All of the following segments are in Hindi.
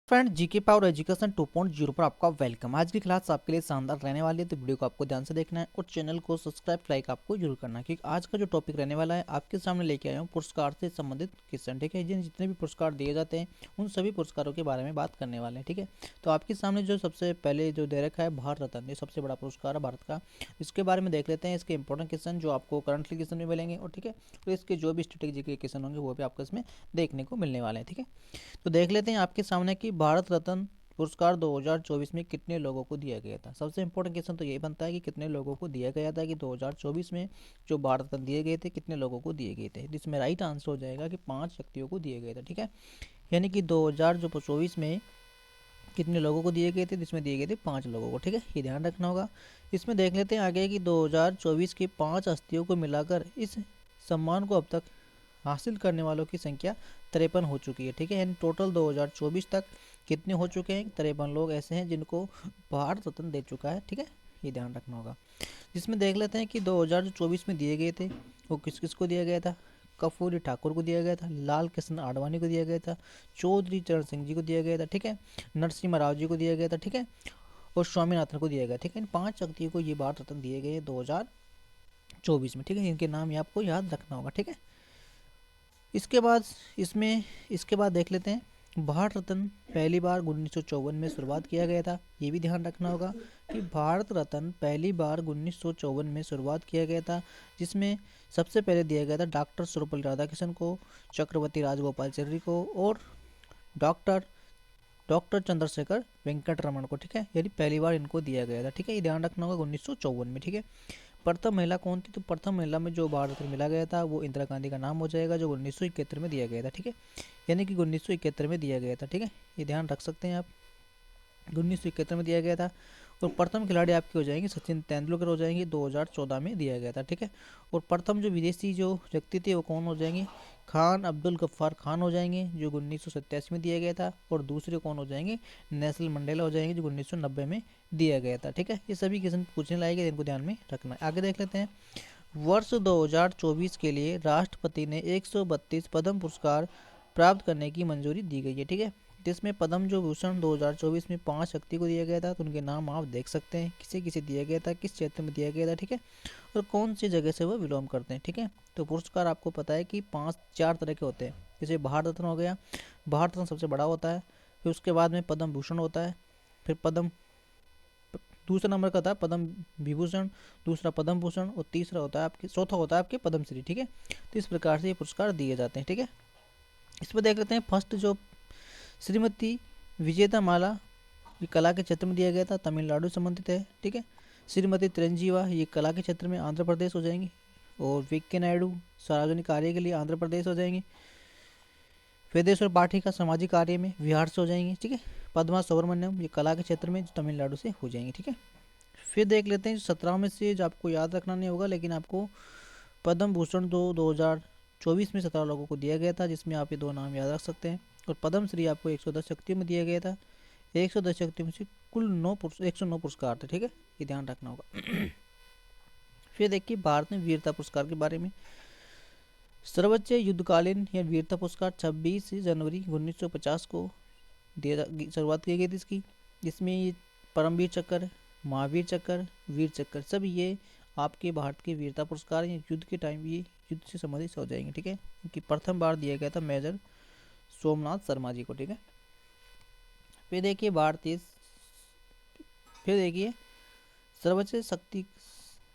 फ्रेंड जीके पावर एजुकेशन 2.0 पर आपका वेलकम। आज की क्लास आपके लिए शानदार रहने वाली है, तो वीडियो को आपको ध्यान से देखना है और चैनल को सब्सक्राइब लाइक आपको जरूर करना है, क्योंकि आज का जो टॉपिक रहने वाला है आपके सामने लेके आया हूँ पुरस्कार से संबंधित क्वेश्चन। ठीक है, जितने भी पुरस्कार दिए जाते हैं उन सभी पुरस्कारों के बारे में बात करने वाले हैं। ठीक है, तो आपके सामने जो सबसे पहले जो दे रखा है भारत रत्न, ये सबसे बड़ा पुरस्कार है भारत का। इसके बारे में देख लेते हैं, इसके इंपॉर्टेंट क्वेश्चन जो आपको करंटली क्वेश्चन में मिलेंगे। और ठीक है, तो इसके जो भी स्ट्रेटेजी के क्वेश्चन होंगे वो भी आपको इसमें देखने को मिलने वाले हैं। ठीक है, तो देख लेते हैं आपके सामने कि भारत रत्न पुरस्कार 2024 में कितने लोगों को दिया गया था। सबसे इंपॉर्टेंट क्वेश्चन तो यही बनता है कि कितने लोगों को दिया गया था, कि 2024 में जो भारत रत्न दिए गए थे कितने लोगों को दिए गए थे। जिसमें राइट आंसर हो जाएगा कि 5 व्यक्तियों को दिए गए थे। ठीक है, यानी कि 2024 में कितने लोगों को दिए गए थे, जिसमें दिए गए थे 5 लोगों को। ठीक है, ये ध्यान रखना होगा। इसमें देख लेते हैं आगे कि 2024 की 5 हस्तियों को मिलाकर इस सम्मान को अब तक हासिल करने वालों की संख्या 53 हो चुकी है। ठीक है, यानी टोटल 2024 तक कितने हो चुके हैं, 53 लोग ऐसे हैं जिनको भारत रत्न दे चुका है। ठीक है, ये ध्यान रखना होगा। जिसमें देख लेते हैं कि 2024 में दिए गए थे वो किस किस को दिया गया था। कपूरी ठाकुर को दिया गया था, लाल कृष्ण आडवाणी को दिया गया था, चौधरी चरण सिंह जी को दिया गया था। ठीक है, नरसिम्हा राव जी को दिया गया था। ठीक है, और स्वामीनाथन को दिया गया। ठीक है, इन 5 व्यक्तियों को ये भारत रत्न दिए गए 2024 में। ठीक है, इनके नाम ये आपको याद रखना होगा। ठीक है, इसके बाद इसके बाद देख लेते हैं भारत रत्न पहली बार 1954 में शुरुआत किया गया था। ये भी ध्यान रखना होगा कि भारत रत्न पहली बार 1954 में शुरुआत किया गया था, जिसमें सबसे पहले दिया गया था डॉक्टर सर्वपल्ली राधाकृष्णन को, चक्रवर्ती राजगोपालाचारी को और डॉक्टर डॉक्टर चंद्रशेखर वेंकट रमन को। ठीक है, यानी पहली बार इनको दिया गया था। ठीक है, ये ध्यान रखना होगा 1954 में। ठीक है, प्रथम महिला कौन थी, तो प्रथम महिला में जो भारत रत्न मिला गया था वो इंदिरा गांधी का नाम हो जाएगा, जो 1971 में दिया गया था। ठीक है, यानी कि 1971 में दिया गया था। ठीक है, ये ध्यान रख सकते हैं आप, 1971 में दिया गया था। और प्रथम खिलाड़ी आपके हो जाएंगे सचिन तेंदुलकर हो जाएंगे, 2014 में दिया गया था। ठीक है, और प्रथम जो विदेशी जो व्यक्ति थे वो कौन हो जाएंगे, खान अब्दुल गफ्फार खान हो जाएंगे, जो 1987 में दिया गया था। और दूसरे कौन हो जाएंगे, नेल्सन मंडेला हो जाएंगे, जो 1990 में दिया गया था। ठीक है, ये सभी क्वेश्चन पूछने लायक है, इनको ध्यान में रखना है। आगे देख लेते हैं, वर्ष 2024 के लिए राष्ट्रपति ने 132 पद्म पुरस्कार प्राप्त करने की मंजूरी दी गई है। ठीक है, जिसमें पद्म जो भूषण 2024 में 5 व्यक्ति को दिया गया था, तो उनके नाम आप देख सकते हैं, किसे किसे दिया गया था, किस क्षेत्र में दिया गया था। ठीक है, और कौन सी जगह से वह बिलोंग करते हैं। ठीक है, तो पुरस्कार आपको पता है कि 4 तरह के होते हैं। जैसे भारत रत्न हो गया, भारत रत्न सबसे बड़ा होता है, फिर उसके बाद में पद्म भूषण होता है, फिर पद्म दूसरा नंबर का था पद्म विभूषण, दूसरा पद्म भूषण, और तीसरा होता है आपके चौथा होता है आपके पद्मश्री। ठीक है, तो इस प्रकार से ये पुरस्कार दिए जाते हैं। ठीक है, इसमें देख लेते हैं फर्स्ट जो श्रीमती विजेता माला, ये कला के क्षेत्र में दिया गया था, तमिलनाडु से संबंधित है। ठीक है, श्रीमती तिरंजीवा ये कला के क्षेत्र में आंध्र प्रदेश हो जाएंगे, और वेंकैया नायडू सार्वजनिक कार्य के लिए आंध्र प्रदेश हो जाएंगे, वेदेश्वर पाठिका सामाजिक कार्य में बिहार से हो जाएंगे। ठीक है, पद्मा सुब्रमण्यम ये कला के क्षेत्र में तमिलनाडु से हो जाएंगे। ठीक है, फिर देख लेते हैं 17 में से जो आपको याद रखना नहीं होगा, लेकिन आपको पद्म भूषण 2024 में 17 लोगों को दिया गया था, जिसमें आप ये 2 नाम याद रख सकते हैं। और पद्म श्री आपको 110 व्यक्तियों में दिया गया था, 110 व्यक्तियों में से कुल 109 पुरस्कार थे। ठीक है, ये ध्यान रखना होगा। फिर देखिए भारत में वीरता पुरस्कार के बारे में, सर्वोच्च युद्धकालीन या वीरता पुरस्कार 26 जनवरी 1950 को शुरुआत की गई थी इसकी, जिसमें ये परमवीर चक्र, महावीर चक्र, वीर चक्र सब ये आपके भारत के वीरता पुरस्कार हैं। युद्ध के टाइम ये युद्ध से संबंधित हो जाएंगे। ठीक है, क्योंकि प्रथम बार दिया गया था मेजर सोमनाथ शर्मा जी को। ठीक है, फिर देखिए फिर देखिए सर्वोच्च शक्ति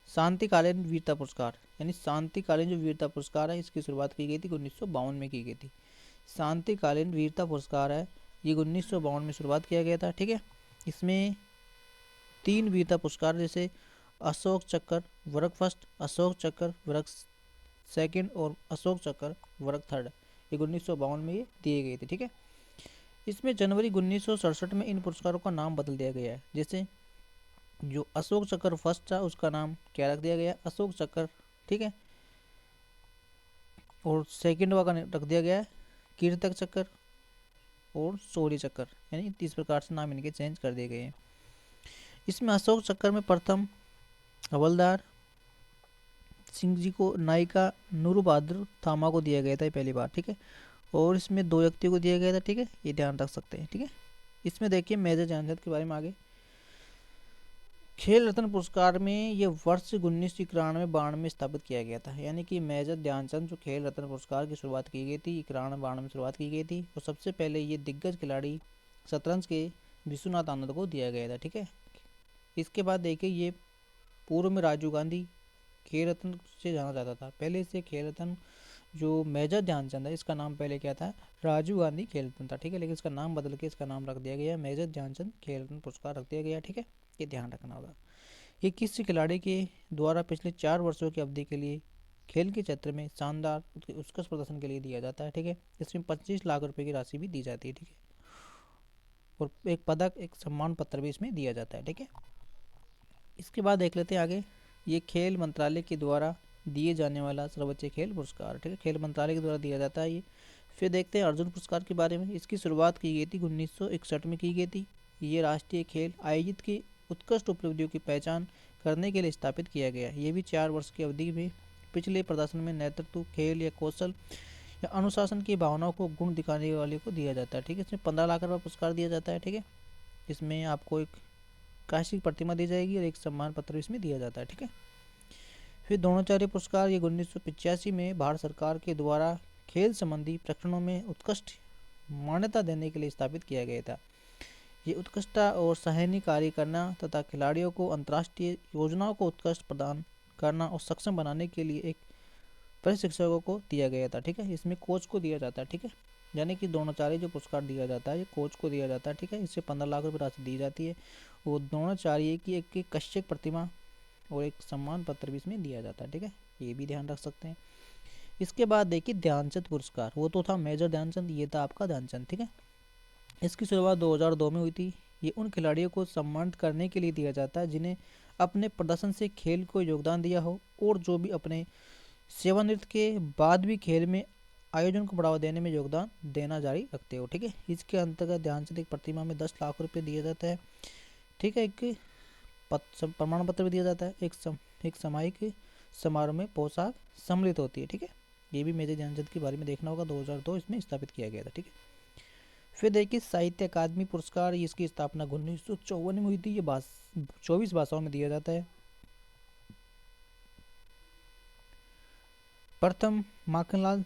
शांतिकालीन वीरता पुरस्कार, यानी शांतिकालीन जो वीरता पुरस्कार है इसकी शुरुआत की गई थी 1952 में की गई थी। शांतिकालीन वीरता पुरस्कार है ये 1952 में शुरुआत किया गया था। ठीक है, इसमें 3 वीरता पुरस्कार जैसे अशोक चक्र वर्ग फर्स्ट, अशोक चक्र वर्ग सेकंड और अशोक चक्र वर्ग थर्ड, ये 1952 में ये दिए गए थे। ठीक है, इसमें जनवरी 1967 में इन पुरस्कारों का नाम बदल दिया गया है। जैसे जो अशोक चक्र फर्स्ट था उसका नाम क्या रख दिया गया, अशोक चक्र। ठीक है, और सेकंड वाला रख दिया गया है कीर्तक चक्र और शौर्य चक्र, यानी इस प्रकार से नाम इनके चेंज कर दिए गए हैं। इसमें अशोक चक्र में प्रथम हवलदार सिंह जी को नायिका नूर बहादुर थामा को दिया गया था पहली बार। ठीक है, और इसमें 2 व्यक्तियों को दिया गया था। ठीक है, ये ध्यान रख सकते हैं। ठीक है, इसमें देखिए मेजर ध्यानचंद के बारे में आगे, खेल रत्न पुरस्कार में ये वर्ष 1991-92 में स्थापित किया गया था। यानी कि मेजर ध्यानचंद जो खेल रत्न पुरस्कार की शुरुआत की गई थी 91-92 में शुरुआत की गई थी, और सबसे पहले ये दिग्गज खिलाड़ी शतरंज के विश्वनाथ आनंद को दिया गया था। ठीक है, इसके बाद देखिए ये पूर्व में राजीव गांधी खेल रत्न से जाना जाता था। पहले से खेल रत्न जो मेजर ध्यानचंद है, इसका नाम पहले क्या था, राजीव गांधी खेल रत्न था। ठीक है, लेकिन इसका नाम बदल के इसका नाम रख दिया गया मेजर ध्यानचंद खेल रत्न पुरस्कार रख दिया गया। ठीक है, ये ध्यान रखना होगा। ये किसी खिलाड़ी के द्वारा पिछले 4 वर्षों की अवधि के लिए खेल के क्षेत्र में शानदार उत्कृष्ट प्रदर्शन के लिए दिया जाता है। ठीक है, इसमें 25 लाख रुपए की राशि भी दी जाती है। ठीक है, और एक पदक, एक सम्मान पत्र भी इसमें दिया जाता है। ठीक है, इसके बाद देख लेते हैं आगे, ये खेल मंत्रालय के द्वारा दिए जाने वाला सर्वोच्च खेल पुरस्कार। ठीक है, खेल मंत्रालय के द्वारा दिया जाता है ये। फिर देखते हैं अर्जुन पुरस्कार के बारे में। इसकी शुरुआत की गई थी 1961 में की गई थी। ये राष्ट्रीय खेल आयोजित की उत्कृष्ट उपलब्धियों की पहचान करने के लिए स्थापित किया गया। ये भी 4 वर्ष की अवधि में पिछले प्रदर्शन में नेतृत्व, खेल या कौशल या अनुशासन की भावनाओं को गुण दिखाने वाले को दिया जाता है। ठीक है, इसमें 15 लाख रुपये पुरस्कार दिया जाता है। ठीक है, इसमें आपको एक कांस्य की प्रतिमा दी जाएगी और एक सम्मान पत्र इसमें दिया जाता है। ठीक है, फिर द्रोणाचार्य पुरस्कार ये 1985 में भारत सरकार के द्वारा खेल संबंधी प्रकरणों में उत्कृष्ट मान्यता देने के लिए स्थापित किया गया था। ये उत्कृष्टता और सराहनीय कार्य करना तथा खिलाड़ियों को अंतर्राष्ट्रीय योजनाओं को उत्कृष्ट प्रदान करना और सक्षम बनाने के लिए एक प्रशिक्षकों को दिया गया था। ठीक है, इसमें कोच को दिया जाता है। ठीक है, यानी कि द्रोणाचार्य जो पुरस्कार दिया जाता है ये कोच को दिया जाता है। ठीक है, इससे 15 लाख रुपये राशि दी जाती है। वो द्रोणाचार्य की एक कश्यप प्रतिमा और एक सम्मान पत्र भी इसमें दिया जाता है। ठीक है, ये भी ध्यान रख सकते हैं। इसके बाद देखिए ध्यानचंद पुरस्कार, वो तो था मेजर ध्यानचंद, ये था आपका ध्यानचंद। ठीक है, इसकी शुरुआत 2002 में हुई थी। ये उन खिलाड़ियों को सम्मानित करने के लिए दिया जाता है जिन्हें अपने प्रदर्शन से खेल को योगदान दिया हो और जो भी अपने सेवानिवृत्ति के बाद भी खेल में आयोजन को बढ़ावा देने में योगदान देना जारी रखते हो। ठीक है, इसके अंतर्गत ध्यानचंद एक प्रतिमा में 10 लाख रुपये दिया जाता है। ठीक है, एक प्रमाण पत्र भी दिया जाता है। एक सामयिक समारोह में पोशाक सम्मिलित होती है। ठीक है, ये भी मेजर ध्यानचंद के बारे में देखना होगा। 2002 इसमें स्थापित किया गया था। ठीक है, फिर देखिए साहित्य अकादमी पुरस्कार, इसकी स्थापना 1954 में हुई थी। ये 24 भाषाओं में दिया जाता है। प्रथम माखनलाल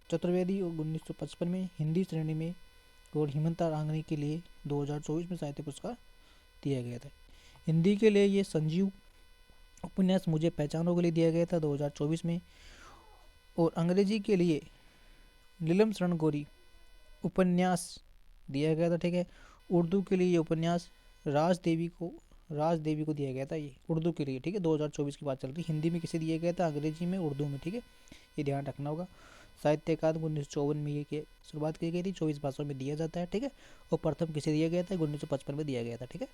चतुर्वेदी 1955 में हिंदी श्रेणी में, और हेमंता रांगनी के लिए 2024 में साहित्य पुरस्कार दिया गया था। हिंदी के लिए ये संजीव उपन्यास मुझे पहचानों के लिए दिया गया था 2024 में, और अंग्रेजी के लिए नीलम शरण गौरी उपन्यास दिया गया था। ठीक है, उर्दू के लिए ये उपन्यास राज देवी को दिया गया था, ये उर्दू के लिए। ठीक है, 2024 की बात चल रही। हिंदी में किसे दिया गया था, अंग्रेजी में, उर्दू में। ठीक है, ये ध्यान रखना होगा। साहित्य अकादमी 1954 में ये शुरुआत की गई थी। 24 भाषाओं में दिया जाता है। ठीक है, और प्रथम किसे दिया गया था, 1955 में दिया गया था। ठीक है,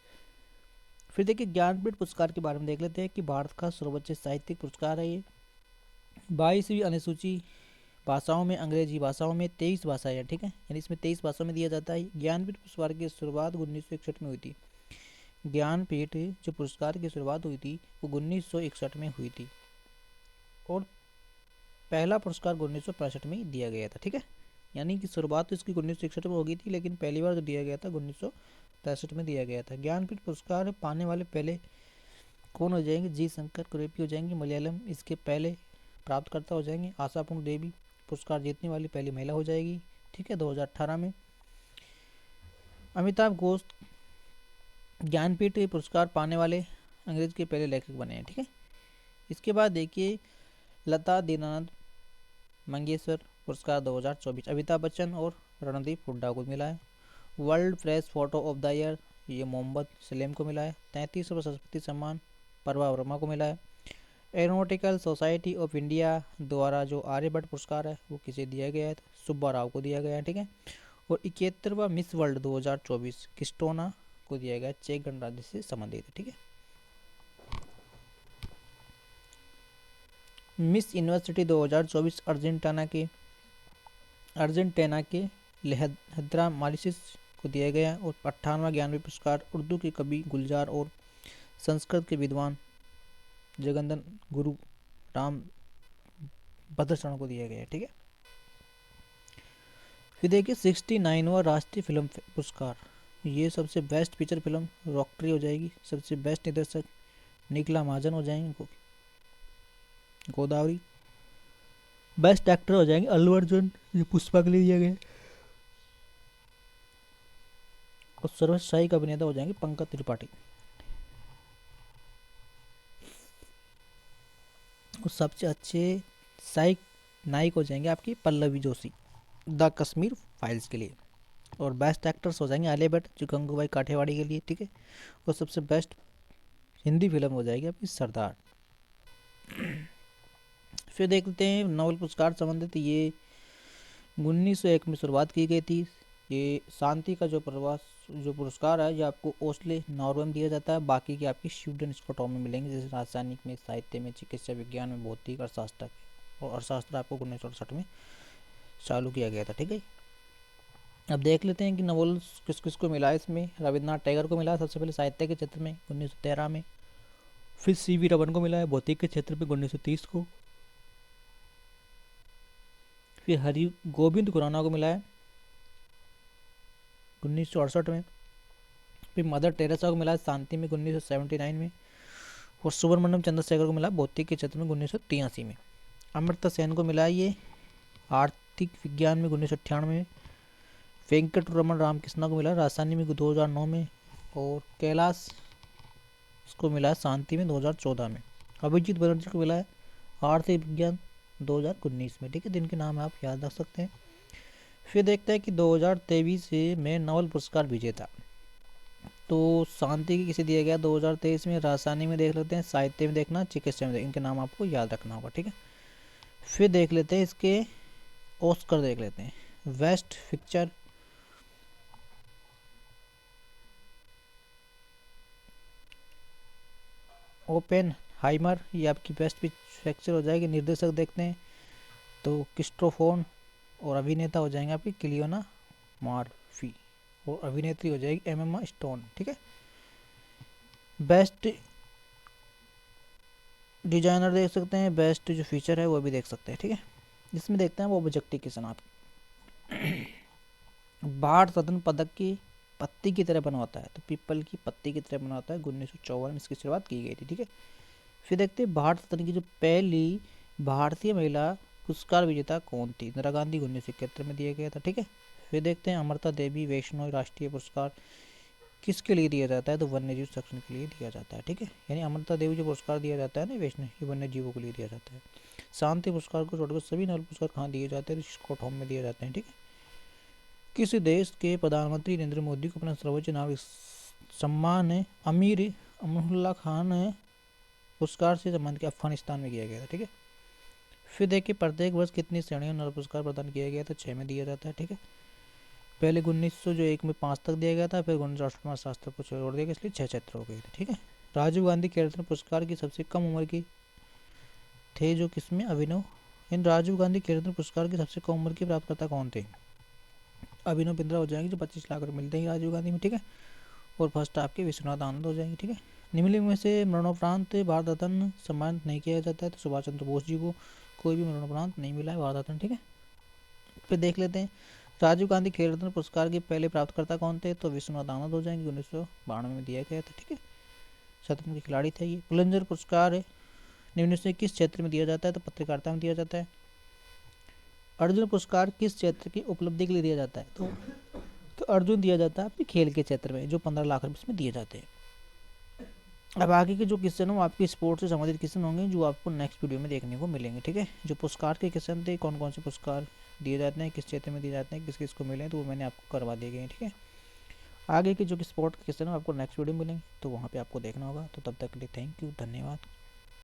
फिर देखिए ज्ञानपीठ पुरस्कार के बारे में देख लेते हैं कि भारत का सर्वोच्च साहित्यिक पुरस्कार है ये। 22वीं अनुसूची भाषाओं में, अंग्रेजी भाषाओं में 23 भाषाएं हैं। ठीक है, यानी इसमें 23 भाषाओं में दिया जाता है। ज्ञानपीठ पुरस्कार की शुरुआत 1961 में हुई थी। ज्ञानपीठ जो पुरस्कार की शुरुआत हुई थी वो 1961 में हुई थी, और पहला पुरस्कार 1965 में दिया गया था। ठीक है, यानी कि शुरुआत तो इसकी 1961 में हो गई थी, लेकिन पहली बार जो दिया गया था 1965 में दिया गया था। ज्ञानपीठ पुरस्कार पाने वाले पहले कौन हो जाएंगे, जी शंकर कुरेपी हो जाएंगे, मलयालम इसके पहले प्राप्तकर्ता हो जाएंगे। आशापूर्ण देवी पुरस्कार जीतने वाली पहली महिला हो जाएगी। ठीक है, 2018 में। अमिताभ घोष ज्ञानपीठ पुरस्कार पाने वाले अंग्रेज के पहले लेखक बने हैं। ठीक है, इसके बाद देखिए लता दीनानाथ मंगेशकर पुरस्कार 2024 अमिताभ बच्चन और रणदीप हुड्डा को मिला है। World press photo of the year ये मोहम्मद सलेम को मिला है। 33वां सरस्वती सम्मान प्रभा वर्मा को मिला है। एरोनॉटिकल सोसाइटी ऑफ इंडिया द्वारा जो आर्यभट्ट पुरस्कार है वो किसे दिया गया है, तो सुब्बा राव को दिया गया है। ठीक है, और 71वां मिस वर्ल्ड 2024 क्रिस्टोना को दिया गया, चेक गणराज्य से संबंधित। ठीक है, मिस यूनिवर्सिटी 2024 अर्जेंटीना के लेहद्रा मारिसिस को दिया गया, और 58वां ज्ञानपीठ पुरस्कार उर्दू के कवि गुलजार और संस्कृत के विद्वान जगंदन गुरु राम भद्रशरण को दिया गया। ठीक है, फिर देखिए 69वां राष्ट्रीय फिल्म पुरस्कार ये सबसे बेस्ट फीचर फिल्म रॉकट्री हो जाएगी। सबसे बेस्ट निर्देशक निखिला महाजन हो जाएंगे, गोदावरी। बेस्ट एक्टर हो जाएंगे अल्लू अर्जुन, ये पुष्पा के लिए दिया गया। और सर्वश्रेष्ठ सहायक अभिनेता हो जाएंगे पंकज त्रिपाठी। और सबसे अच्छे सहायक नायक हो जाएंगे आपकी पल्लवी जोशी द कश्मीर फाइल्स के लिए। और बेस्ट एक्टर्स हो जाएंगे आलिया भट्ट जो गंगूबाई काठियावाड़ी के लिए, ठीक है। और सबसे बेस्ट हिंदी फिल्म हो जाएगी आपकी सरदार। फिर देख लेते हैं नोबेल पुरस्कार संबंधित। ये 1901 में शुरुआत की गई थी। ये शांति का जो पुरस्कार है ये आपको ओस्ले नॉर्वे में दिया जाता है। बाकी की आपकी स्वीडन स्टॉकहोम में मिलेंगे, जैसे रासायनिक में, साहित्य में, चिकित्सा विज्ञान में, भौतिक अर्थशास्त्र और अर्थशास्त्र आपको 1968 में चालू किया गया था, ठीक है। अब देख लेते हैं कि नोबेल किस किस को मिला। इसमें रविन्द्रनाथ टैगोर को मिला सबसे पहले साहित्य के क्षेत्र में 1913 में। फिर सीवी रमन को मिला है भौतिक के क्षेत्र में 1930 को। फिर हरि गोविंद खुराना को मिला है 1968 में। फिर मदर टेरेसा को मिला है शांति में 1979 में। और सुब्रमण्यम चंद्रशेखर को मिला भौतिक के क्षेत्र में 1983 में। अमर्त्य सेन को मिला ये आर्थिक विज्ञान में 1998 में। वेंकटरमण रामकृष्णा को मिला राजधानी में 2009 में। और कैलाश को मिला है शांति में 2014 में। अभिजीत बनर्जी को मिला है आर्थिक विज्ञान 2019 में, ठीक है। जिनके नाम आप याद रख सकते हैं। फिर देखते हैं कि 2023 में नोबेल पुरस्कार विजेता तो शांति की किसे दिया गया 2023 में। राजधानी में देख लेते हैं, साहित्य में देखना, चिकित्सा में इनके नाम आपको याद रखना होगा, ठीक है। फिर देख लेते हैं इसके ऑस्कर देख लेते हैं। बेस्ट पिक्चर ओपेन हाइमर, ये आपकी बेस्ट पिक्चर हो जाएगी। निर्देशक देखते हैं तो क्रिस्टोफर। और अभिनेता हो जाएंगे आपकी किलियाना मर्फी। और अभिनेत्री हो जाएगी एम्मा स्टोन, ठीक है। बेस्ट डिजाइनर देख सकते हैं, बेस्ट जो फीचर है वो भी देख सकते हैं, ठीक है। जिसमें देखते हैं वो ऑब्जेक्टिफिकेशन आप भारत रत्न पदक की पत्ती की तरह बना होता है, तो पीपल की पत्ती की तरह बना होता है। 1954 में इसकी शुरुआत की गई थी, ठीक है। फिर देखते हैं भारत रत्न की जो पहली भारतीय महिला पुरस्कार विजेता कौन थी। इंदिरा गांधी 1971 में दिया गया था, ठीक है। फिर देखते हैं अमृता देवी वैष्णो राष्ट्रीय पुरस्कार किसके लिए दिया जाता है, तो वन्य जीव संरक्षण के लिए दिया जाता है, ठीक है। यानी अमृता देवी जो पुरस्कार दिया जाता है ना वैष्णो, ये वन्य जीवों के लिए दिया जाता है। शांति पुरस्कार को छोड़कर सभी नोबेल पुरस्कार कहाँ दिए जाते हैं, तो स्टॉकहोम में दिए जाते हैं, ठीक है। किस देश के प्रधानमंत्री नरेंद्र मोदी को अपना सर्वोच्च नागरिक सम्मान है अमीर अमरुल्लाह खान पुरस्कार से सम्मान किया अफगानिस्तान में किया गया था, ठीक है। फिर देखिए प्रत्येक वर्ष कितनी श्रेणियों में नोबेल पुरस्कार प्रदान किया गया था, 6 में दिया जाता है, ठीक है। पहले 1901 में 5 तक दिया गया था, फिर 1968 में शास्त्र को छोड़ दिया गया, इसलिए 6 क्षेत्र हो गए थे, ठीक है। राजीव गांधी खेल रत्न पुरस्कार की सबसे कम उम्र की थे जो किसमें अभिनव। इन राजीव गांधी खेल रत्न पुरस्कार की सबसे कम उम्र के प्राप्तकर्ता कौन थे, अभिनव बिंद्रा हो जाएंगे जो 25 लाख रुपये मिलते हैं राजीव गांधी में, ठीक है। और फर्स्ट आपके विश्वनाथ आनंद हो जाएंगे, ठीक है। निम्नलिखित में से मरणोपरांत भारत रत्न सम्मानित नहीं किया जाता है, तो सुभाष चंद्र बोस जी को कोई भी मरणोपरांत नहीं मिला है भारत रत्न, ठीक है। फिर देख लेते हैं राजीव गांधी खेल रत्न पुरस्कार के पहले प्राप्तकर्ता कौन थे, तो विश्वनाथ आनंद हो जाएंगे 1992 में दिया गया था, ठीक है। शतरंज के खिलाड़ी थे ये। पुलित्जर पुरस्कार निम्न से किस क्षेत्र में दिया जाता है, तो पत्रकारिता में दिया जाता है। अर्जुन पुरस्कार किस क्षेत्र की उपलब्धि के लिए दिया जाता है, तो अर्जुन दिया जाता है आपके खेल के क्षेत्र में, जो 15 लाख रुपये इसमें दिए जाते हैं। अब आगे के जो क्वेश्चन हो आपके स्पोर्ट्स से संबंधित क्वेश्चन होंगे जो आपको नेक्स्ट वीडियो में देखने को मिलेंगे, ठीक है। जो पुरस्कार के क्वेश्चन थे, कौन कौन से पुरस्कार दिए जाते हैं, किस क्षेत्र में दिए जाते हैं, किस किस को मिले, तो वो मैंने आपको करवा दिए गए, ठीक है। आगे के जो कि स्पोर्ट के क्वेश्चन हो आपको नेक्स्ट वीडियो में मिलेंगे, तो वहाँ पे आपको देखना होगा। तो तब तक के लिए थैंक यू, धन्यवाद।